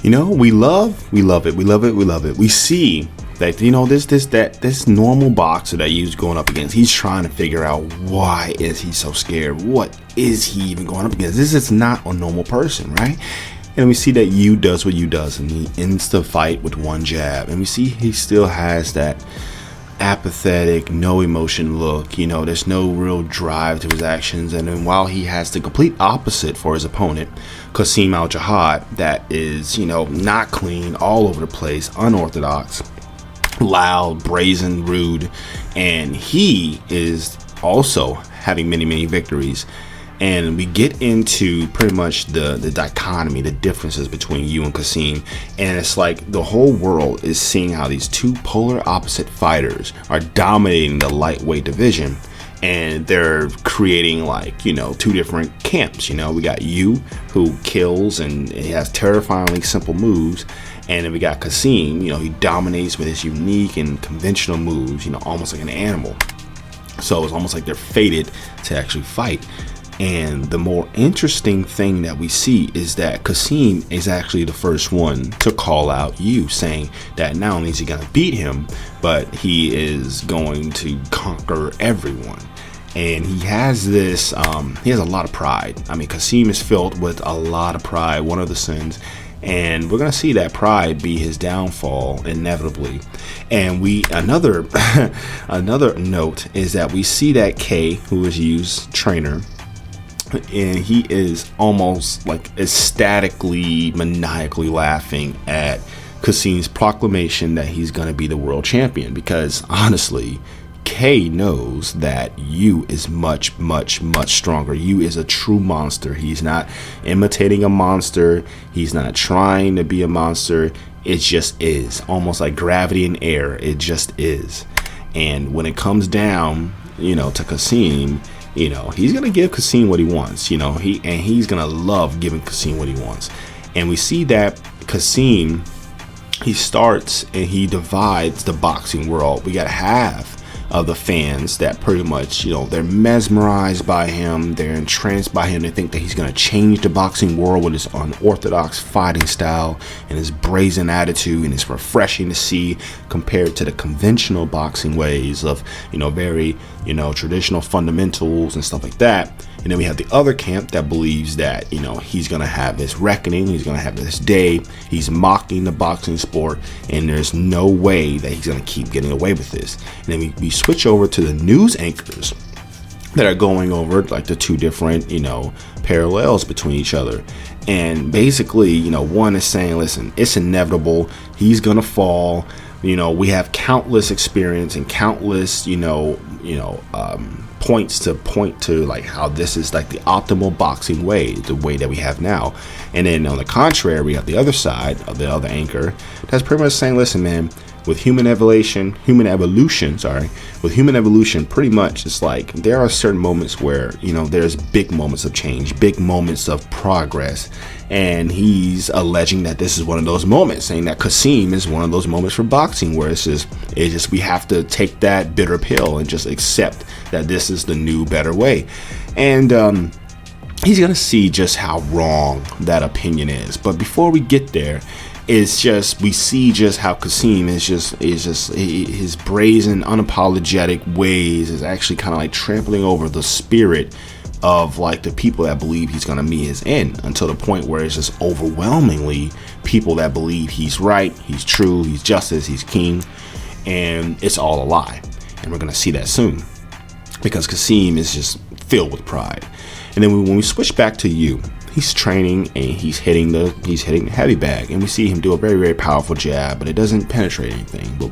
We love it. We see that, this normal boxer that he's going up against, he's trying to figure out, why is he so scared? What is he even going up against? This is not a normal person, right? And we see that Yu does what Yu does, and he ends the fight with one jab. And we see he still has that apathetic, no emotion look. There's no real drive to his actions. And then while he has the complete opposite for his opponent, Qasim Al-Jihad, that is, not clean, all over the place, unorthodox, loud, brazen, rude, and he is also having many, many victories. And we get into pretty much the dichotomy, the differences between Yu and Qasim. And it's like the whole world is seeing how these two polar opposite fighters are dominating the lightweight division. And they're creating two different camps. We got Yu, who kills and he has terrifyingly simple moves. And then we got Qasim, he dominates with his unique and conventional moves, almost like an animal. So it's almost like they're fated to actually fight. And the more interesting thing that we see is that Qasim is actually the first one to call out Yu, saying that not only is he going to beat him, but he is going to conquer everyone. And he has this, he has a lot of pride. I mean, Qasim is filled with a lot of pride, one of the sins. And we're going to see that pride be his downfall inevitably. And another note is that we see that K, who is Yu's trainer, and he is almost like ecstatically, maniacally laughing at Qasim's proclamation that he's going to be the world champion, because honestly, K knows that Yu is much, much, much stronger. Yu is a true monster. He's not imitating a monster. He's not trying to be a monster. It just is, almost like gravity and air. It just is. And when it comes down, to Qasim, he's going to give Qasim what he wants, he's going to love giving Qasim what he wants. And we see that Qasim, he starts and he divides the boxing world. We got half of the fans that pretty much, they're mesmerized by him. They're entranced by him. They think that he's going to change the boxing world with his unorthodox fighting style and his brazen attitude. And it's refreshing to see compared to the conventional boxing ways of, very, traditional fundamentals and stuff like that. And then we have the other camp that believes that, he's going to have his reckoning. He's going to have this day. He's mocking the boxing sport. And there's no way that he's going to keep getting away with this. And then we switch over to the news anchors that are going over like the two different, parallels between each other. And basically, one is saying, listen, it's inevitable. He's going to fall. We have countless experience and countless, points to point to like how this is like the optimal boxing way, the way that we have now. And then on the contrary, we have the other side of the other anchor that's pretty much saying, listen, man, with human evolution, pretty much it's like there are certain moments where, there's big moments of change, big moments of progress. And he's alleging that this is one of those moments, saying that Qasim is one of those moments for boxing where it's just we have to take that bitter pill and just accept that this is the new, better way. And he's going to see just how wrong that opinion is. But before we get there, it's just we see just how Qasim is just his brazen, unapologetic ways is actually kind of like trampling over the spirit of like the people that believe he's going to meet his end, until the point where it's just overwhelmingly people that believe he's right, he's true, he's justice, he's king, and it's all a lie. And we're going to see that soon, because Qasim is just filled with pride. And then when we switch back to Yu, he's training and he's hitting the heavy bag, and we see him do a very, very powerful jab, but it doesn't penetrate anything. But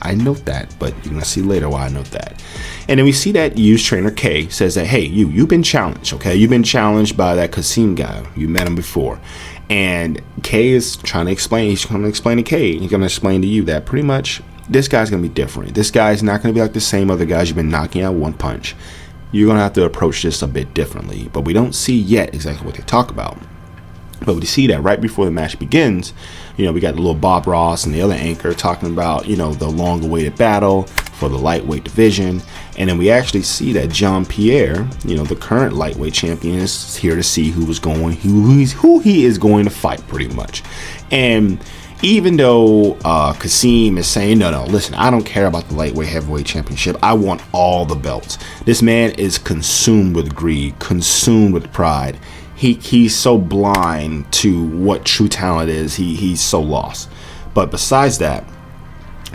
I note that, but you're gonna see later why I note that. And then we see that Yu's trainer K says that, hey, you've been challenged, okay? You've been challenged by that Qasim guy. You met him before. And K is trying to explain. He's going to explain to K. He's going to explain to you that pretty much this guy's going to be different. This guy's not going to be like the same other guys you've been knocking out one punch. You're going to have to approach this a bit differently. But we don't see yet exactly what they talk about. But we see that right before the match begins, we got the little Bob Ross and the other anchor talking about, the long-awaited battle for the lightweight division. And then we actually see that Jean-Pierre, the current lightweight champion, is here to see who he is going to fight, pretty much. And even though Kasim is saying, no, listen, I don't care about the lightweight heavyweight championship. I want all the belts. This man is consumed with greed, consumed with pride. He's so blind to what true talent is. He's so lost. But besides that,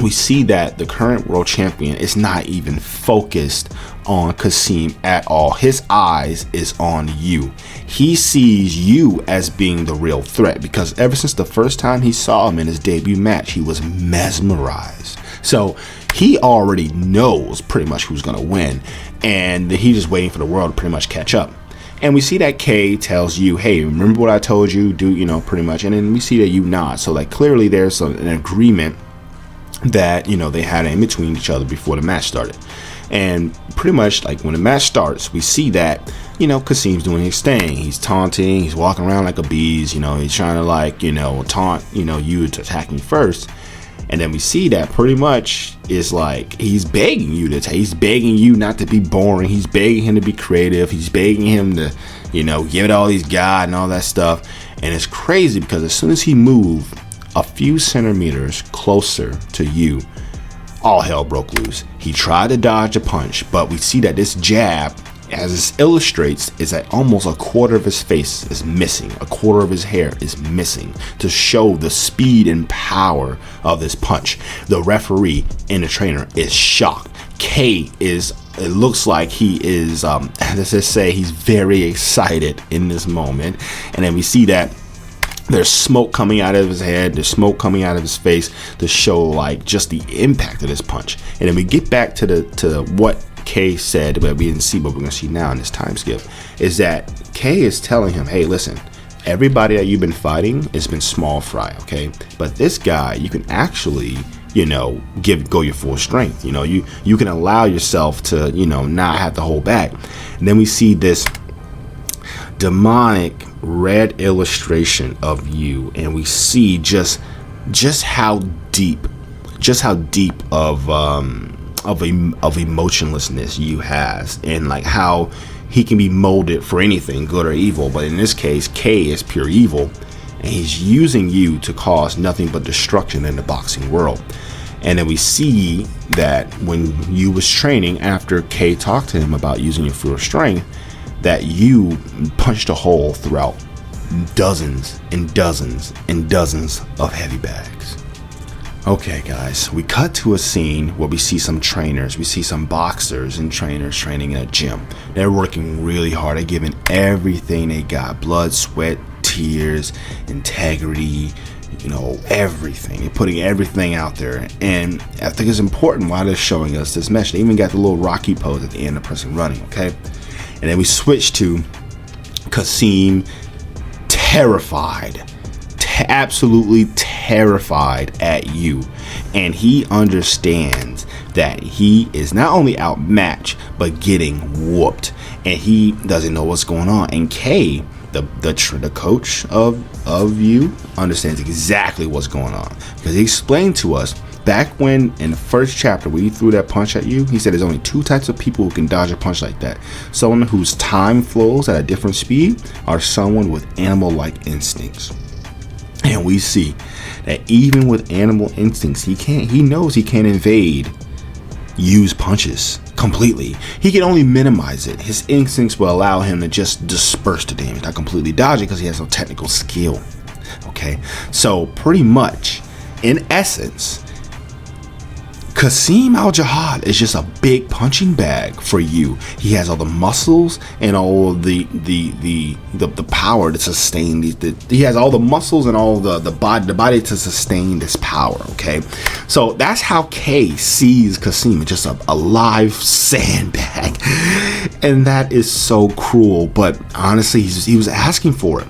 we see that the current world champion is not even focused on Kasim at all. His eyes is on you. He sees you as being the real threat, because ever since the first time he saw him in his debut match, he was mesmerized. So he already knows pretty much who's going to win, and he's just waiting for the world to pretty much catch up. And we see that Kay tells you, hey, remember what I told you? Do, pretty much. And then we see that you nod. So like clearly there's an agreement that they had in between each other before the match started. And pretty much like when the match starts, we see that Kasim's doing his thing. He's taunting, he's walking around like a bees, he's trying to taunt you to attacking first. And then we see that pretty much is like he's begging you not to be boring. He's begging him to be creative. He's begging him to give it all he's got and all that stuff. And it's crazy because as soon as he moved a few centimeters closer to you, all hell broke loose. He tried to dodge a punch, but we see that this jab, as it illustrates, is that almost a quarter of his face is missing. A quarter of his hair is missing to show the speed and power of this punch. The referee and the trainer is shocked. It looks like he is, let's just say he's very excited in this moment. And then we see that there's smoke coming out of his head, there's smoke coming out of his face to show like just the impact of this punch. And then we get back to what Kay said, but we didn't see what we're going to see now in this time skip, is that Kay is telling him, hey, listen, everybody that you've been fighting has been small fry, okay? But this guy, you can actually, go your full strength. You can allow yourself to, not have to hold back. And then we see this demonic red illustration of you, and we see just how deep of emotionlessness you has, and like how he can be molded for anything, good or evil. But in this case, Kay is pure evil, and he's using you to cause nothing but destruction in the boxing world. And then we see that when you was training, after Kay talked to him about using your full strength, that you punched a hole throughout dozens and dozens and dozens of heavy bags. Okay guys, we cut to a scene where we see some trainers, we see some boxers and trainers training in a gym. They're working really hard, they're giving everything they got, blood, sweat, tears, integrity, everything. They're putting everything out there. And I think it's important why they're showing us this match. They even got the little Rocky pose at the end of pressing running, okay? And then we switch to Kasim, terrified, absolutely terrified at you. And he understands that he is not only outmatched, but getting whooped. And he doesn't know what's going on. And Kay, the coach of you, understands exactly what's going on. Because he explained to us back when in the first chapter where he threw that punch at you, he said there's only two types of people who can dodge a punch like that. Someone whose time flows at a different speed, or someone with animal-like instincts. And we see that even with animal instincts, he knows he can't evade use punches completely. He can only minimize it. His instincts will allow him to just disperse the damage, not completely dodge it, because he has no technical skill. Okay, so pretty much in essence, Kasim Al-Jihad is just a big punching bag for you. He has all the muscles and all the power to sustain he has all the muscles and all the body to sustain this power. Okay, so that's how Kay sees Kasim, just a live sandbag, and that is so cruel. But honestly, he was asking for it.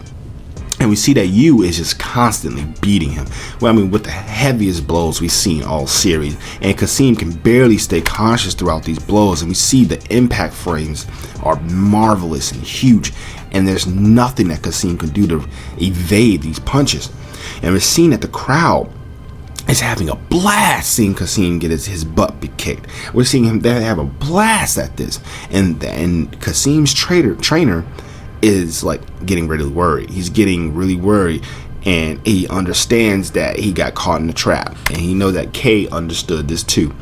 And we see that Yu is just constantly beating him. Well, I mean, with the heaviest blows we've seen all series. And Kasim can barely stay conscious throughout these blows. And we see the impact frames are marvelous and huge. And there's nothing that Kasim can do to evade these punches. And we're seeing that the crowd is having a blast seeing Kasim get his butt be kicked. We're seeing him there have a blast at this, and Kasim's trainer is like getting really worried. He's getting really worried, and he understands that he got caught in the trap, and he knows that Kay understood this too.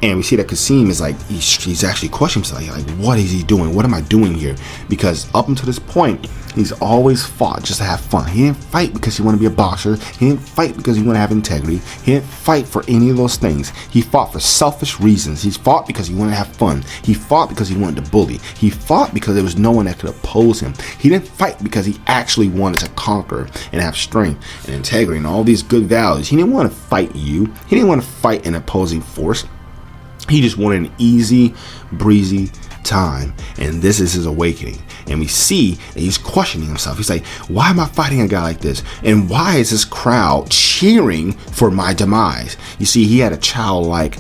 And we see that Kasim is like, he's actually questioning himself, like, what is he doing? What am I doing here? Because up until this point, he's always fought just to have fun. He didn't fight because he wanted to be a boxer. He didn't fight because he wanted to have integrity. He didn't fight for any of those things. He fought for selfish reasons. He fought because he wanted to have fun. He fought because he wanted to bully. He fought because there was no one that could oppose him. He didn't fight because he actually wanted to conquer and have strength and integrity and all these good values. He didn't want to fight you. He didn't want to fight an opposing force. He just wanted an easy, breezy time, and this is his awakening. And we see that he's questioning himself. He's like, why am I fighting a guy like this? And why is this crowd cheering for my demise? You see, he had a childlike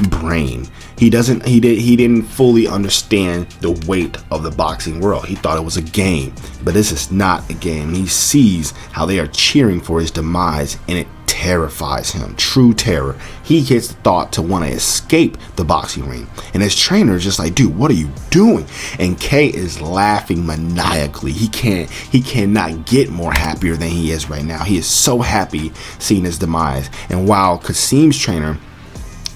brain. He didn't fully understand the weight of the boxing world. He thought it was a game, but this is not a game. He sees how they are cheering for his demise, and it terrifies him. True terror. He gets the thought to want to escape the boxing ring, and his trainer is just like, dude, what are you doing? And Kay is laughing maniacally. He cannot get more happier than he is right now. He is so happy seeing his demise. And while Kasim's trainer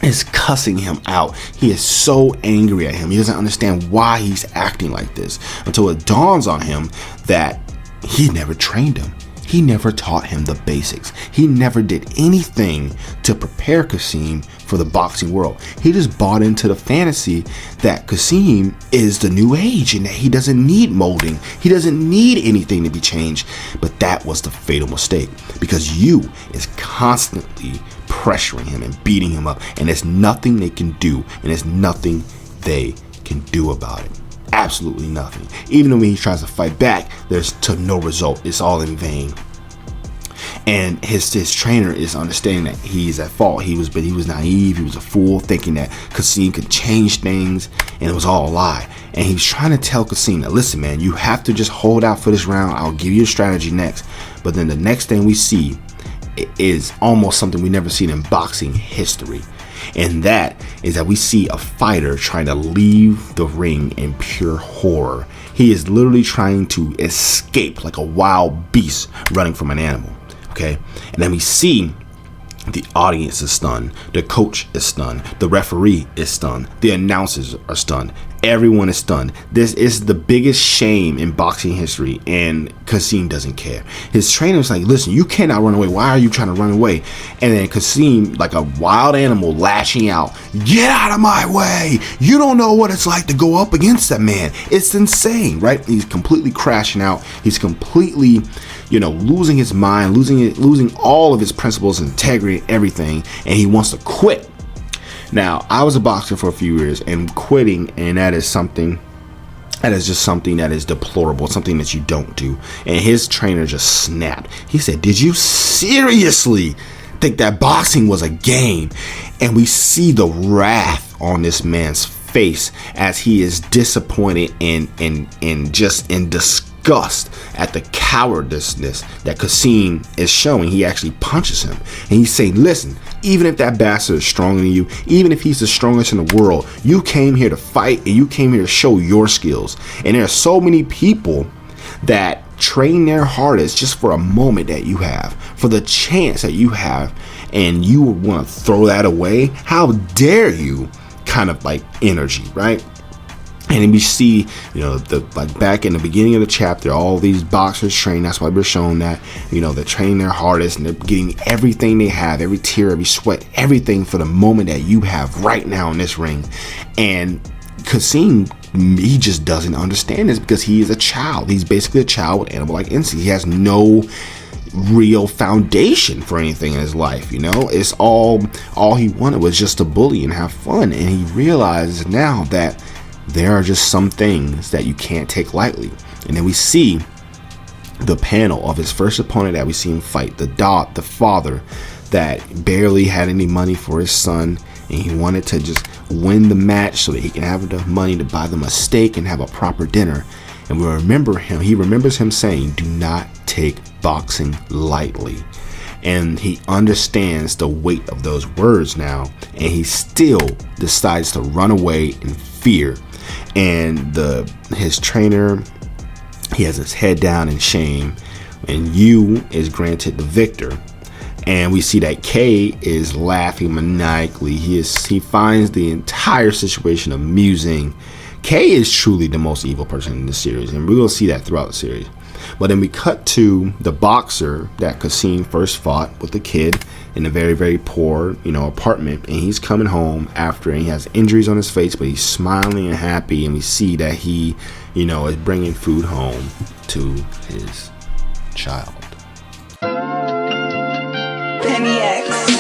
is cussing him out, he is so angry at him. He doesn't understand why he's acting like this, until it dawns on him that he never trained him. He never taught him the basics. He never did anything to prepare Kasim for the boxing world. He just bought into the fantasy that Kasim is the new age and that he doesn't need molding. He doesn't need anything to be changed. But that was the fatal mistake, because you is constantly pressuring him and beating him up, and there's nothing they can do, and there's nothing they can do about it. Absolutely nothing. Even when he tries to fight back, there's to no result. It's all in vain. And his trainer is understanding that he's at fault. He was naive. He was a fool, thinking that Kasim could change things, and it was all a lie. And he's trying to tell Kasim that, listen, man, you have to just hold out for this round. I'll give you a strategy next. But then the next thing we see is almost something we never seen in boxing history. And that is that we see a fighter trying to leave the ring in pure horror. He is literally trying to escape like a wild beast running from an animal. Okay. And then we see the audience is stunned. The coach is stunned. The referee is stunned. The announcers are stunned. Everyone is stunned. This is the biggest shame in boxing history, and Kasim doesn't care. His trainer's like, listen, you cannot run away. Why are you trying to run away? And then Kasim, like a wild animal, lashing out, get out of my way. You don't know what it's like to go up against that man. It's insane, right? He's completely crashing out. He's completely, losing his mind, losing all of his principles and integrity and everything, and he wants to quit. Now, I was a boxer for a few years, and quitting, and that is just something that is deplorable, something that you don't do. And his trainer just snapped. He said, did you seriously think that boxing was a game? And we see the wrath on this man's face as he is disappointed and just in disgust at the cowardice that Kasim is showing. He actually punches him, and he's saying, listen, even if that bastard is stronger than you, even if he's the strongest in the world, you came here to fight, and you came here to show your skills. And there are so many people that train their hardest just for a moment that you have, for the chance that you have, and you would want to throw that away. How dare you? Kind of like energy, right? And then we see, back in the beginning of the chapter, all these boxers train. That's why we're showing that, they're training their hardest, and they're getting everything they have, every tear, every sweat, everything for the moment that you have right now in this ring. And Kasim, he just doesn't understand this, because he is a child. He's basically a child with animal-like instincts. He has no real foundation for anything in his life. It's all he wanted was just to bully and have fun. And he realizes now that there are just some things that you can't take lightly. And then we see the panel of his first opponent that we see him fight, the father that barely had any money for his son, and he wanted to just win the match so that he can have enough money to buy them a steak and have a proper dinner. And he remembers him saying, do not take boxing lightly. and he understands the weight of those words now, and he still decides to run away in fear. And his trainer, he has his head down in shame, and Yu is granted the victor. And we see that K is laughing maniacally. He finds the entire situation amusing. K is truly the most evil person in the series, and we're going to see that throughout the series. But then we cut to the boxer that Cassine first fought with the kid in a very, very poor, apartment. And he's coming home after, and he has injuries on his face, but he's smiling and happy. And we see that he, is bringing food home to his child. Penny X.